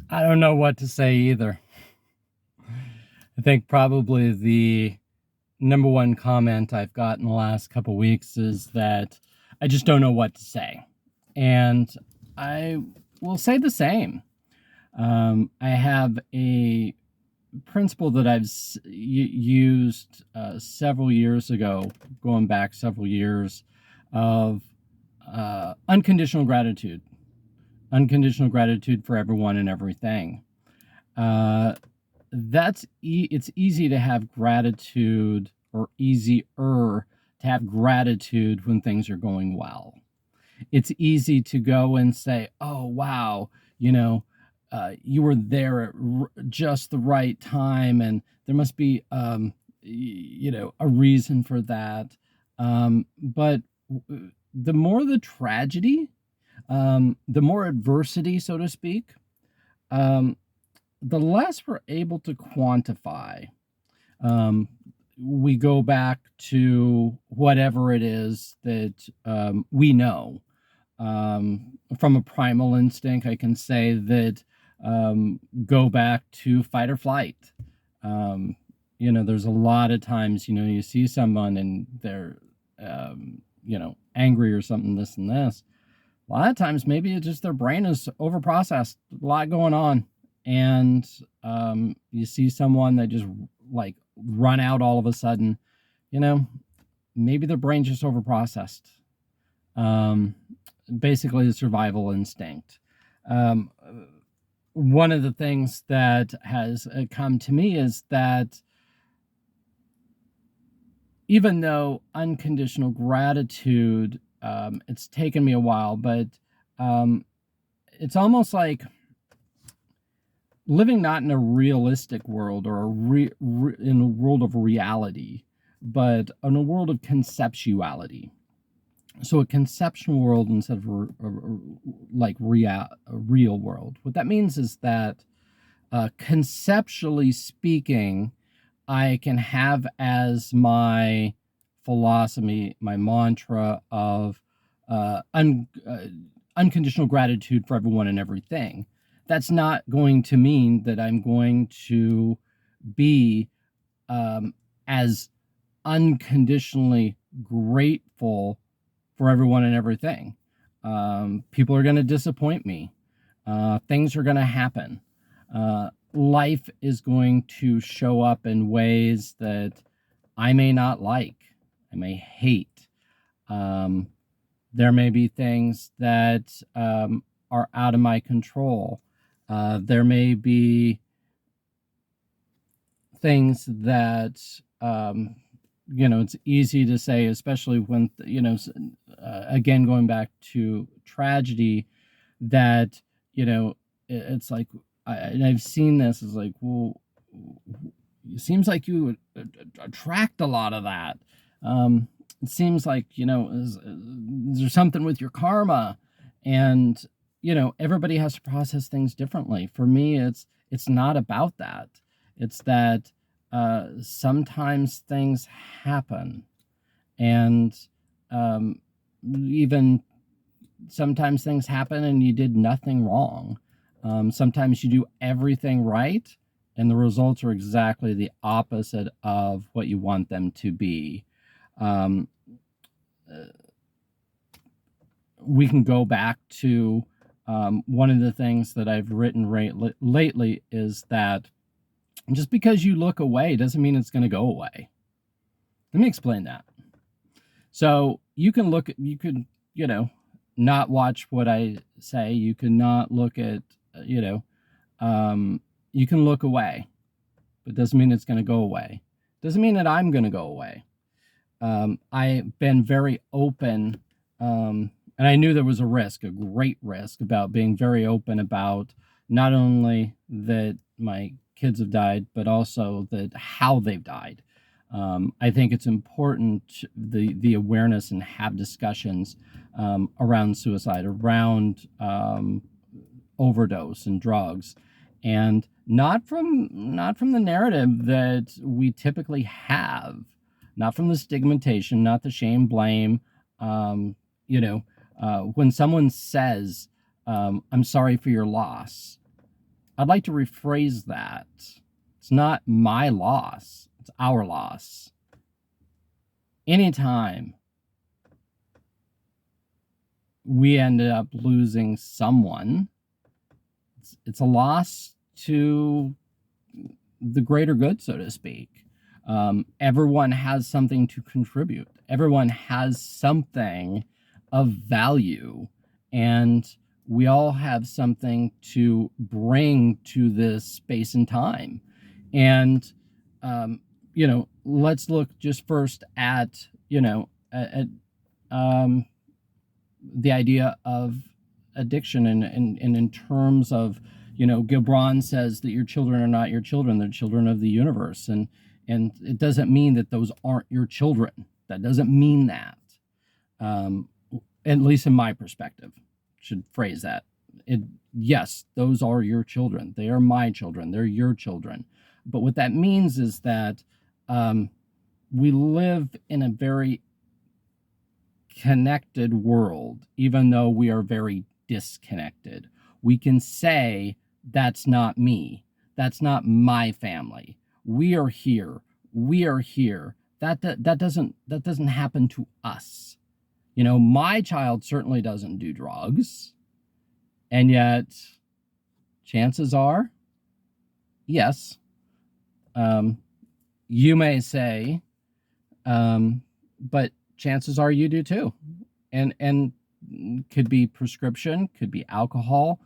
I don't know what to say either. I think probably the number one comment I've got in the last couple weeks is that I just don't know what to say. And I will say the same. I have a principle that I've used several years ago, going back several years, of unconditional gratitude. Unconditional gratitude for everyone and everything. Uh, it's easy to have gratitude, or easier to have gratitude when things are going well. It's easy to go and say, oh wow, you know, you were there at just the right time, and there must be a reason for that. But the more the tragedy, the more adversity, so to speak, um, the less we're able to quantify. Um, we go back to whatever it is that we know. From a primal instinct, I can say that go back to fight or flight. Um, there's a lot of times, you see someone and they're, angry or something, this and this. A lot of times, maybe it's just their brain is overprocessed, a lot going on. And you see someone that just like run out all of a sudden, you know, maybe their brain just overprocessed. Um, Basically, the survival instinct. Um, One of the things that has come to me is that even though unconditional gratitude, it's taken me a while, but um, it's almost like living not in a realistic world, or in a world of reality, but in a world of conceptuality. So a conceptual world instead of like a real world. What that means is that conceptually speaking, I can have as my philosophy, my mantra of unconditional gratitude for everyone and everything. That's not going to mean that I'm going to be as unconditionally grateful for everyone and everything. People are going to disappoint me. Things are going to happen. Life is going to show up in ways that I may not like, I may hate. Um, there may be things that are out of my control. There may be things that it's easy to say, especially when again, going back to tragedy, that it's like, and I've seen this, is like, well, it seems like you attract a lot of that. It seems like, is there something with your karma? And everybody has to process things differently. For me, it's not about that. It's that sometimes things happen, and um, even sometimes things happen and you did nothing wrong. Sometimes you do everything right, and the results are exactly the opposite of what you want them to be. Um, we can go back to one of the things that I've written lately is that just because you look away doesn't mean it's going to go away. Let me explain that. So you could, not watch what I say. You can not look at, you can look away, but it doesn't mean it's going to go away. Doesn't mean that I'm going to go away. I've been very open, and I knew there was a risk, a great risk, about being very open about not only that my kids have died, but also that how they've died. I think it's important, the awareness, and have discussions around suicide, around overdose and drugs, and not from the narrative that we typically have, not from the stigmatization, not the shame, blame. Um, when someone says, "I'm sorry for your loss," I'd like to rephrase that. It's not my loss, it's our loss. Anytime we ended up losing someone, it's a loss to the greater good, so to speak. Everyone has something to contribute. Everyone has something of value, and we all have something to bring to this space and time. And let's look just first at the idea of addiction, and in terms of, Gibran says that your children are not your children, they're children of the universe. And it doesn't mean that those aren't your children. That doesn't mean that. At least in my perspective, should phrase that. Yes, those are your children. They are my children. They're your children. But what that means is that we live in a very connected world, even though we are very disconnected. We can say, that's not me. That's not my family. We are here. We are here. That doesn't happen to us. My child certainly doesn't do drugs. And yet, chances are, yes. You may say, but chances are you do too. And could be prescription, could be alcohol,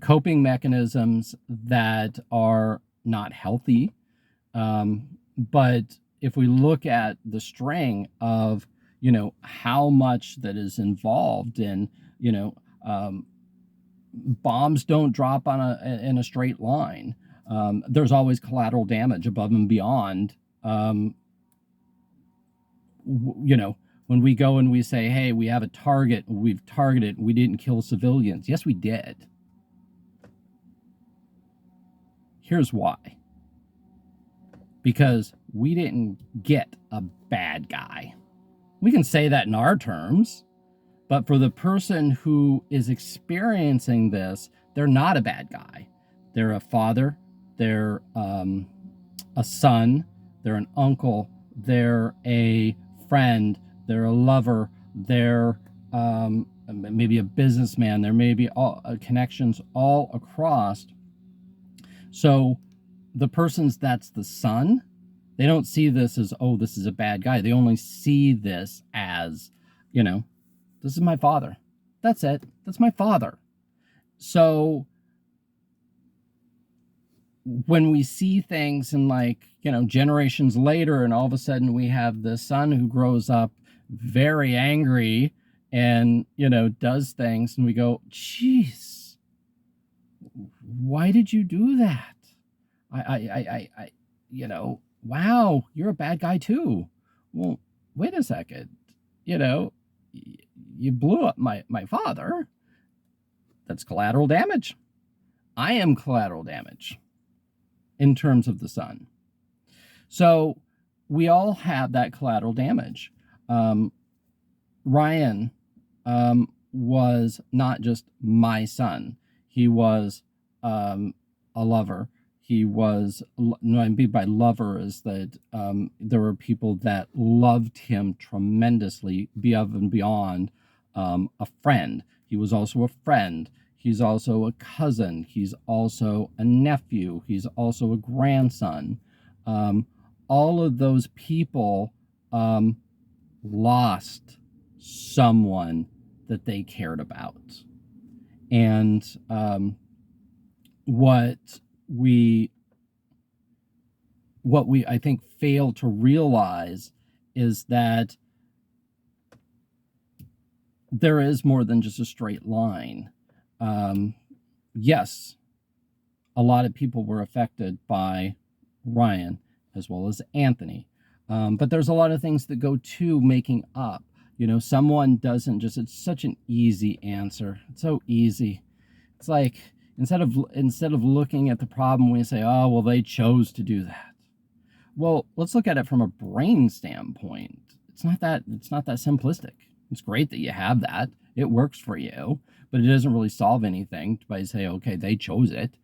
coping mechanisms that are not healthy. But if we look at the string of, how much that is involved in, bombs don't drop in a straight line. There's always collateral damage above and beyond. When we go and we say, hey, we have a target, we've targeted, we didn't kill civilians. Yes, we did. Here's why. Because we didn't get a bad guy. We can say that in our terms, but for the person who is experiencing this, they're not a bad guy. They're a father, they're a son, they're an uncle, they're a friend, they're a lover, they're maybe a businessman, there may be all connections all across. So the person's that's the son, they don't see this as, oh, this is a bad guy. They only see this as, this is my father. That's it. That's my father. So when we see things in generations later, and all of a sudden we have the son who grows up very angry and, does things, and we go, geez, why did you do that? Wow, you're a bad guy too. Well, wait a second. You blew up my father. That's collateral damage. I am collateral damage in terms of the son. So we all have that collateral damage. Ryan was not just my son. He was a lover. He was, what I mean by lover is that there were people that loved him tremendously, above and beyond a friend. He was also a friend. He's also a cousin. He's also a nephew. He's also a grandson. All of those people lost someone that they cared about. And what we I think fail to realize is that there is more than just a straight line. Yes, a lot of people were affected by Ryan as well as Anthony. But there's a lot of things that go to making up. Someone doesn't just, it's such an easy answer. It's so easy. It's like, instead of looking at the problem, we say, oh, well, they chose to do that. Well, let's look at it from a brain standpoint. It's not that simplistic. It's great that you have that. It works for you, but it doesn't really solve anything by say, okay, they chose it,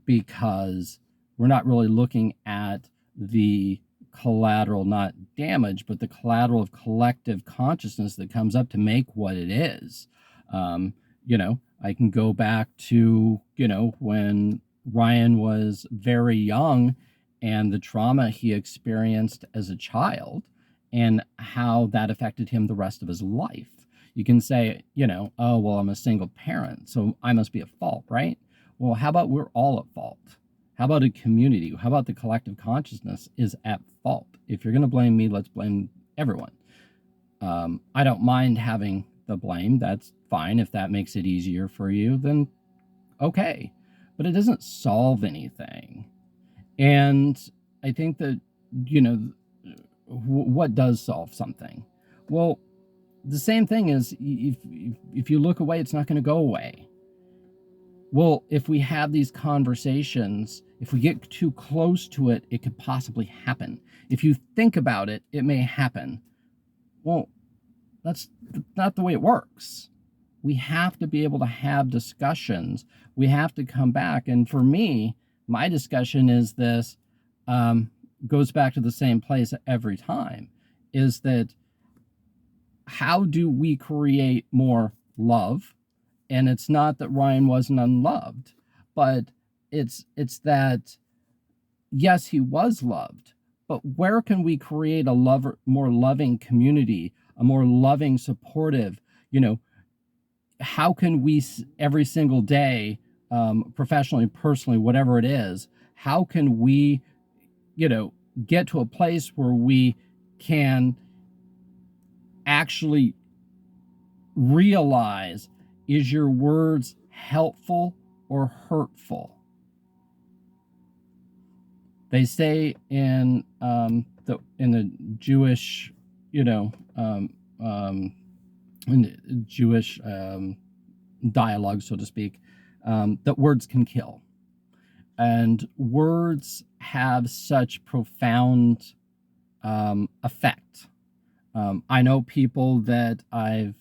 because we're not really looking at the collateral, not damage, but the collateral of collective consciousness that comes up to make what it is. I can go back to, when Ryan was very young and the trauma he experienced as a child and how that affected him the rest of his life. You can say, oh, well, I'm a single parent, so I must be at fault, right? Well, how about we're all at fault? How about a community? How about the collective consciousness is at fault? If you're going to blame me, let's blame everyone. I don't mind having the blame. That's fine. If that makes it easier for you, then okay. But it doesn't solve anything. And I think that, what does solve something? Well, the same thing is if you look away, it's not going to go away. Well, if we have these conversations, if we get too close to it, it could possibly happen. If you think about it, it may happen. Well, that's not the way it works. We have to be able to have discussions. We have to come back. And for me, my discussion is this, goes back to the same place every time, is that how do we create more love? And it's not that Ryan wasn't unloved, but it's that, yes, he was loved, but where can we create a more loving community, a more loving, supportive, how can we every single day, professionally, personally, whatever it is, how can we, get to a place where we can actually realize, is your words helpful or hurtful? They say in the Jewish, in the Jewish dialogue, so to speak, that words can kill, and words have such profound effect. I know people that when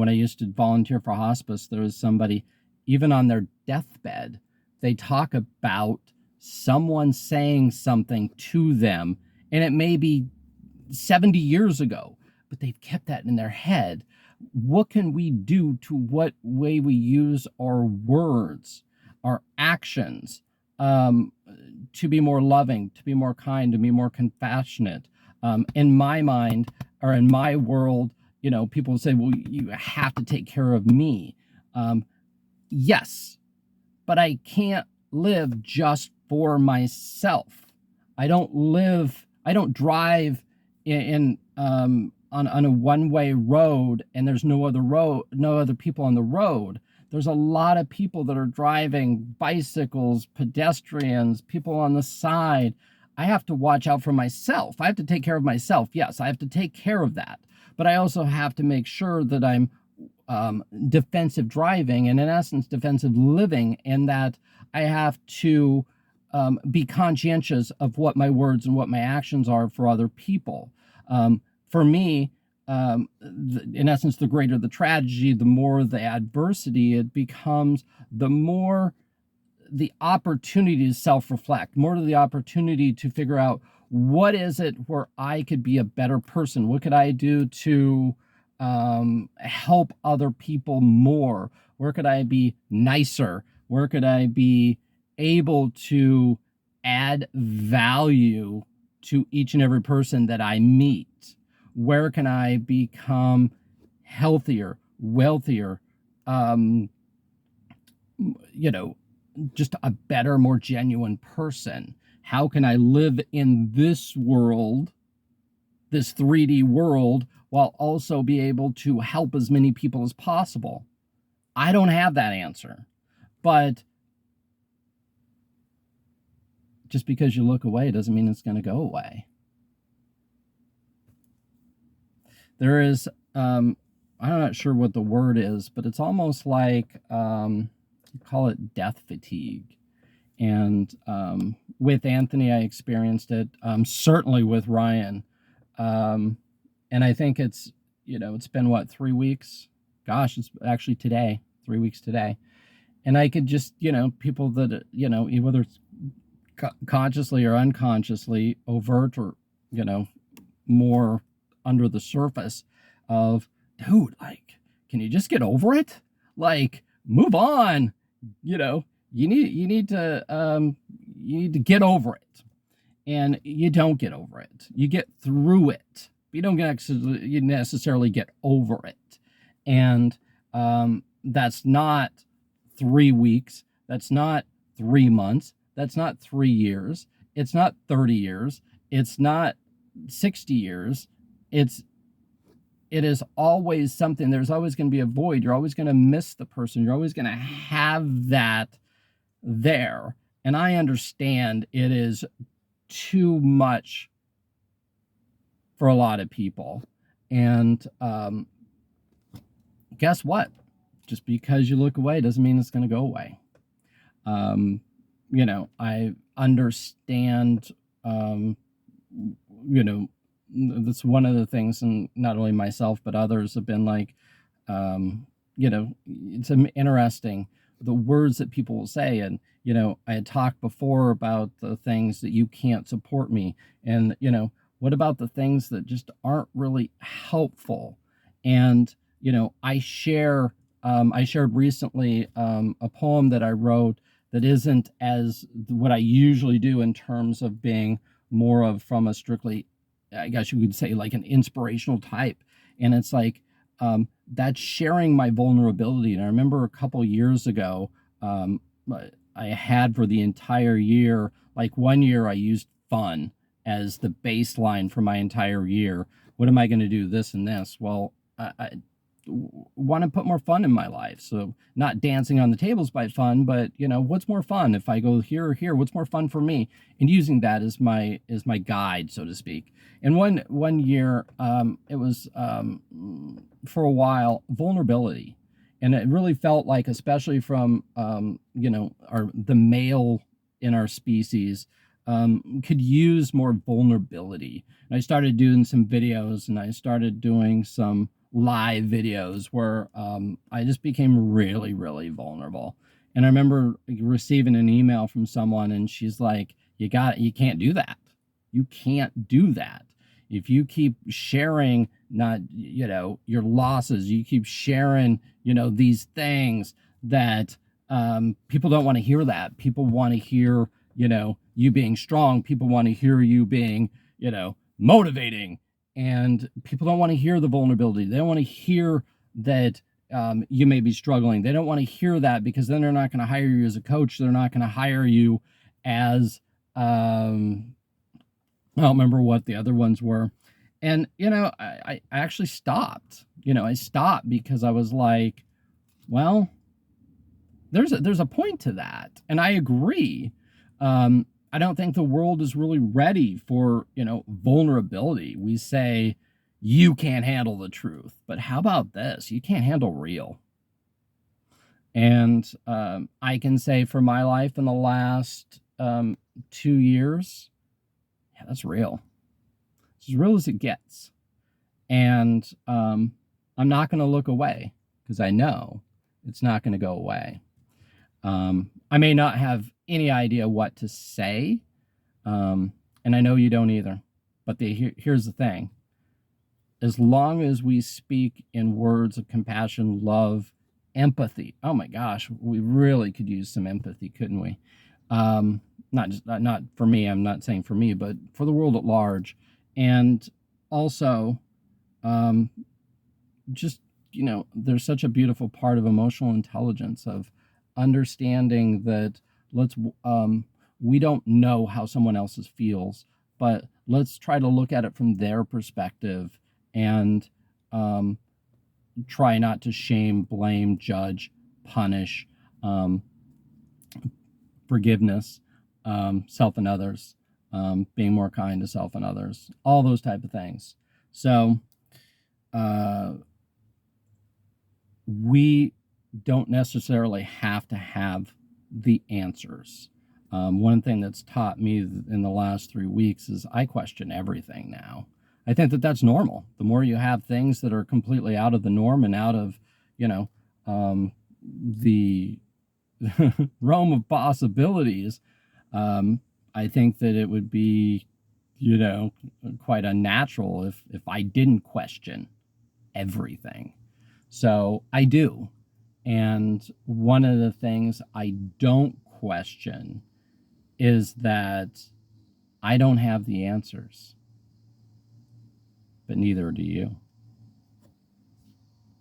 I used to volunteer for hospice, there was somebody, even on their deathbed, they talk about someone saying something to them, and it may be 70 years ago, but they've kept that in their head. What can we do to what way we use our words, our actions, to be more loving, to be more kind, to be more compassionate? In my mind, or in my world, people say, well, you have to take care of me. Yes, but I can't live just for myself. I don't drive on a one-way road and there's no other people on the road. There's a lot of people that are driving, bicycles, pedestrians, people on the side. I have to watch out for myself. I have to take care of myself. Yes, I have to take care of that. But I also have to make sure that I'm defensive driving, and in essence, defensive living, and that I have to be conscientious of what my words and what my actions are for other people. For me, in essence, the greater the tragedy, the more the adversity, it becomes the more the opportunity to self-reflect, more to the opportunity to figure out, what is it where I could be a better person? What could I do to help other people more? Where could I be nicer? Where could I be able to add value to each and every person that I meet? Where can I become healthier, wealthier, just a better, more genuine person? How can I live in this world, this 3D world, while also be able to help as many people as possible? I don't have that answer, but just because you look away doesn't mean it's going to go away. There is, I'm not sure what the word is, but it's almost like, you call it death fatigue. And with Anthony, I experienced it, certainly with Ryan. And I think it's, it's been what, 3 weeks? Gosh, it's actually today, 3 weeks today. And I could just, people that, whether it's consciously or unconsciously, overt or, more under the surface of, dude, like, can you just get over it? Like, move on. You need to get over it. And you don't get over it. You get through it. You don't necessarily get over it. And that's not 3 weeks. That's not 3 months. That's not 3 years. It's not 30 years. It's not 60 years. It is always something. There's always going to be a void. You're always going to miss the person. You're always going to have that there. And I understand it is too much for a lot of people. And guess what? Just because you look away doesn't mean it's going to go away. I understand, that's one of the things, and not only myself, but others have been like, it's interesting, the words that people will say. And, I had talked before about the things that you can't support me. And, what about the things that just aren't really helpful? And, I shared recently a poem that I wrote that isn't as what I usually do in terms of being more of from a strictly, I guess you could say, like an inspirational type. And it's like, that's sharing my vulnerability. And I remember a couple years ago, I had for the entire year, like one year I used fun as the baseline for my entire year. What am I going to do? This and this. Well, I want to put more fun in my life. So not dancing on the tables by fun, but what's more fun if I go here or here? What's more fun for me? And using that as my guide, so to speak. And one year, it was for a while vulnerability, and it really felt like, especially from the male in our species, could use more vulnerability. And I started doing some videos, and I started doing some live videos where I just became really, really vulnerable. And I remember receiving an email from someone, and she's like, you can't do that. You can't do that. If you keep sharing, not, your losses, you keep sharing, these things that people don't want to hear that. People want to hear, you being strong. People want to hear you being, motivating. And people don't want to hear the vulnerability. They don't want to hear that you may be struggling. They don't want to hear that, because then they're not going to hire you as a coach. They're not going to hire you as, I don't remember what the other ones were. And, I actually stopped. I stopped because I was like, well, there's a point to that. And I agree. I don't think the world is really ready for, vulnerability. We say, you can't handle the truth. But how about this? You can't handle real. And I can say for my life in the last 2 years, yeah, that's real. It's as real as it gets. And I'm not going to look away, because I know it's not going to go away. I may not have any idea what to say, and I know you don't either. But here's the thing. As long as we speak in words of compassion, love, empathy, oh my gosh, we really could use some empathy, couldn't we? Not for me, I'm not saying for me, but for the world at large. And also, just, there's such a beautiful part of emotional intelligence, of understanding that we don't know how someone else's feels, but let's try to look at it from their perspective, and try not to shame, blame, judge, punish, forgiveness, self and others, being more kind to self and others, all those type of things. So we don't necessarily have to have the answers. One thing that's taught me in the last 3 weeks is I question everything now. I think that that's normal. The more you have things that are completely out of the norm and out of, you know, the realm of possibilities, I think that it would be, you know, quite unnatural if I didn't question everything. So I do. And one of the things I don't question is that I don't have the answers, but neither do you.